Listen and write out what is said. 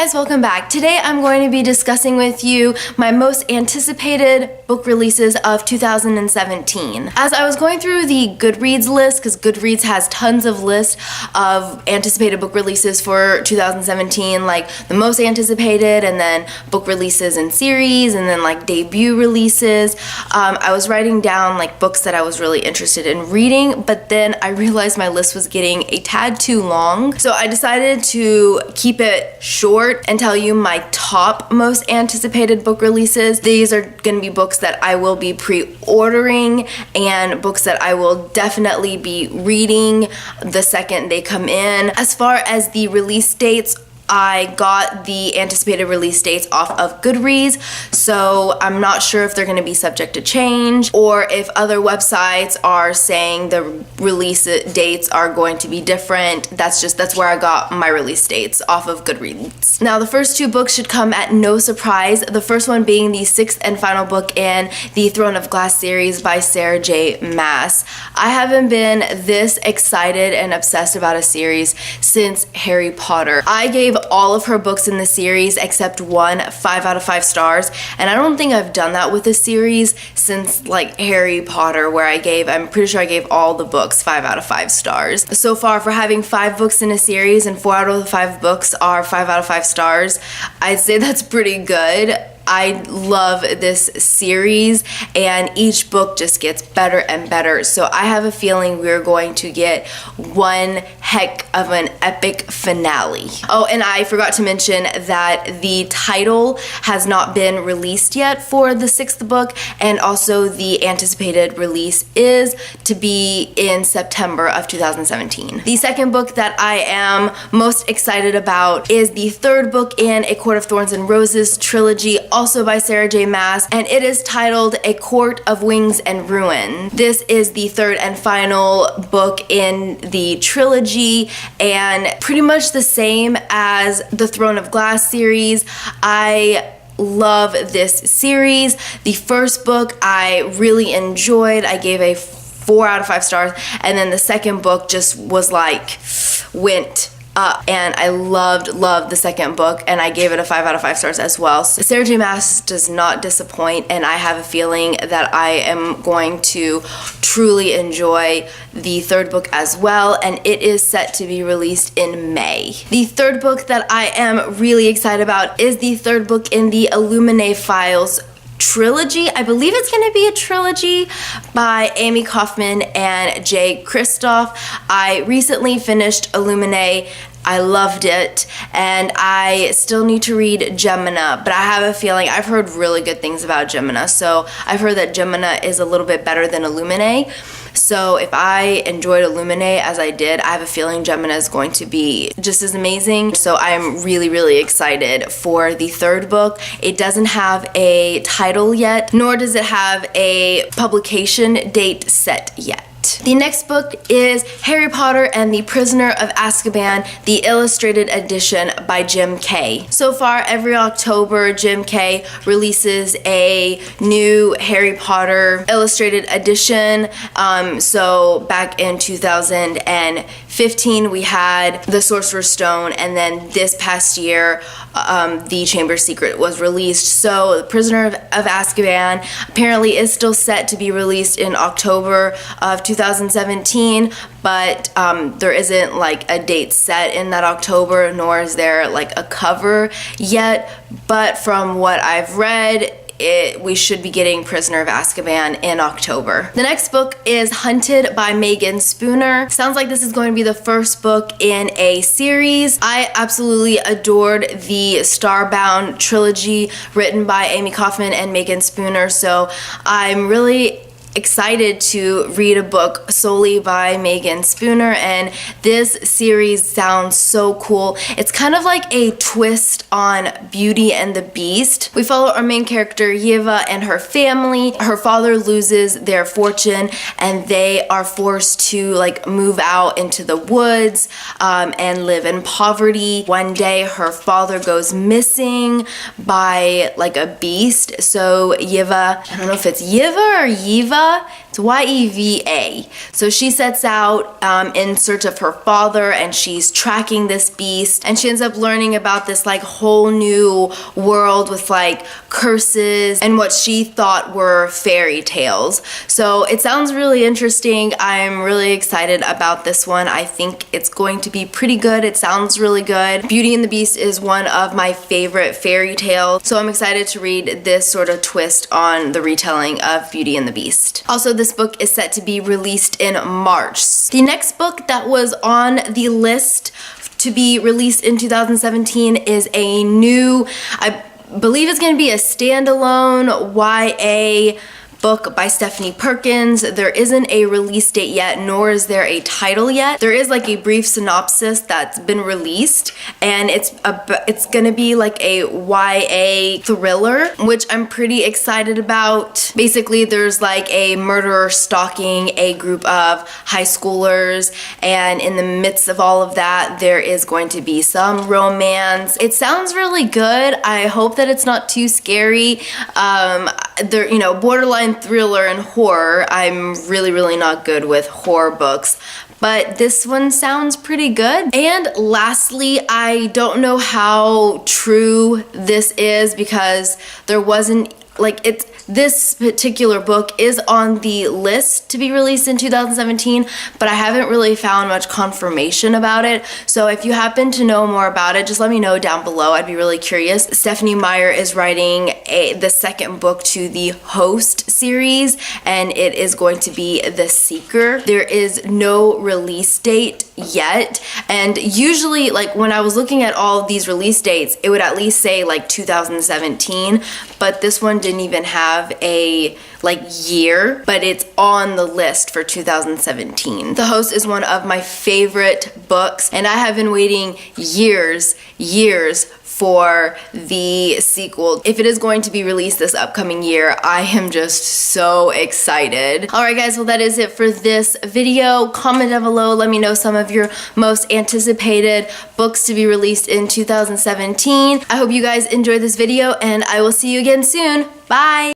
guys, welcome back. Today I'm going to be discussing with you my most anticipated book releases of 2017. As I was going through the Goodreads list, because Goodreads has tons of lists of anticipated book releases for 2017, like the most anticipated, and then book releases in series, and then like debut releases. I was writing down like books that I was really interested in reading, but then I realized my list was getting a tad too long, so I decided to keep it short and tell you my top most anticipated book releases. These are going to be books that I will be pre-ordering and books that I will definitely be reading the second they come in. As far as the release dates, I got the anticipated release dates off of Goodreads, so I'm not sure if they're going to be subject to change or if other websites are saying the release dates are going to be different. That's where I got my release dates, off of Goodreads. Now, the first two books should come at no surprise. The first one being the sixth and final book in the Throne of Glass series by Sarah J. Maas. I haven't been this excited and obsessed about a series since Harry Potter. I gave all of her books in the series except one 5 out of 5 stars, and I don't think I've done that with a series since like Harry Potter, where I'm pretty sure I gave all the books 5 out of 5 stars. So far, for having 5 books in a series and 4 out of the 5 books are 5 out of 5 stars, I'd say that's pretty good. I love this series, and each book just gets better and better, so I have a feeling we're going to get one heck of an epic finale. Oh, and I forgot to mention that the title has not been released yet for the 6th book, and also the anticipated release is to be in September of 2017. The second book that I am most excited about is the 3rd book in A Court of Thorns and Roses trilogy, also by Sarah J. Maas, and it is titled A Court of Wings and Ruin. This is the 3rd and final book in the trilogy, and pretty much the same as the Throne of Glass series. I love this series. The first book I really enjoyed. I gave a 4 out of 5 stars, and then the second book just was like, went up, and I loved the second book, and I gave it a 5 out of 5 stars as well. So Sarah J. Maas does not disappoint, and I have a feeling that I am going to truly enjoy the 3rd book as well, and it is set to be released in May. The 3rd book that I am really excited about is the 3rd book in the Illumination Files trilogy. I believe it's going to be a trilogy by Amy Kaufman and Jay Kristoff. I recently finished Illuminate. I loved it, and I still need to read Gemina, but I have a feeling, I've heard really good things about Gemina, so I've heard that Gemina is a little bit better than Illuminate. So if I enjoyed Illuminate as I did, I have a feeling Gemina is going to be just as amazing. So I'm really excited for the 3rd book. It doesn't have a title yet, nor does it have a publication date set yet. The next book is Harry Potter and the Prisoner of Azkaban, the illustrated edition by Jim Kay. So far, every October, Jim Kay releases a new Harry Potter illustrated edition. So back in 2015, we had The Sorcerer's Stone, and then this past year, The Chamber's Secret was released. So The Prisoner of Azkaban apparently is still set to be released in October of 2017, but there isn't like a date set in that October, nor is there like a cover yet. But from what I've read, we should be getting Prisoner of Azkaban in October. The next book is Hunted by Megan Spooner. Sounds like this is going to be the first book in a series. I absolutely adored the Starbound trilogy written by Amy Kaufman and Megan Spooner, so I'm really excited to read a book solely by Megan Spooner, and this series sounds so cool. It's kind of like a twist on Beauty and the Beast. We follow our main character Yeva and her family. Her father loses their fortune, and they are forced to like move out into the woods and live in poverty. One day her father goes missing by like a beast, so Yeva, I don't know if it's Yeva or Yeva, It's Y-E-V-A. So she sets out in search of her father, and she's tracking this beast, and she ends up learning about this like whole new world with like curses and what she thought were fairy tales. So it sounds really interesting. I'm really excited about this one. I think it's going to be pretty good. It sounds really good. Beauty and the Beast is one of my favorite fairy tales, so I'm excited to read this sort of twist on the retelling of Beauty and the Beast. Also, this book is set to be released in March. The next book that was on the list to be released in 2017 is a new, I believe it's going to be a standalone YA book by Stephanie Perkins. There isn't a release date yet, nor is there a title yet. There is like a brief synopsis that's been released, and it's gonna be like a YA thriller, which I'm pretty excited about. Basically, there's like a murderer stalking a group of high schoolers, and in the midst of all of that, there is going to be some romance. It sounds really good. I hope that it's not too scary. Borderline thriller and horror. I'm really not good with horror books, but this one sounds pretty good. And lastly, I don't know how true this is because there wasn't this particular book is on the list to be released in 2017, but I haven't really found much confirmation about it. So if you happen to know more about it, just let me know down below. I'd be really curious. Stephanie Meyer is writing the second book to the Host series, and it is going to be The Seeker. There is no release date yet, and usually like when I was looking at all of these release dates, it would at least say like 2017, but this one didn't even have a year, but it's on the list for 2017. The Host is one of my favorite books, and I have been waiting years for the sequel. If it is going to be released this upcoming year, I am just so excited. Alright guys, well that is it for this video. Comment down below, let me know some of your most anticipated books to be released in 2017. I hope you guys enjoyed this video, and I will see you again soon. Bye!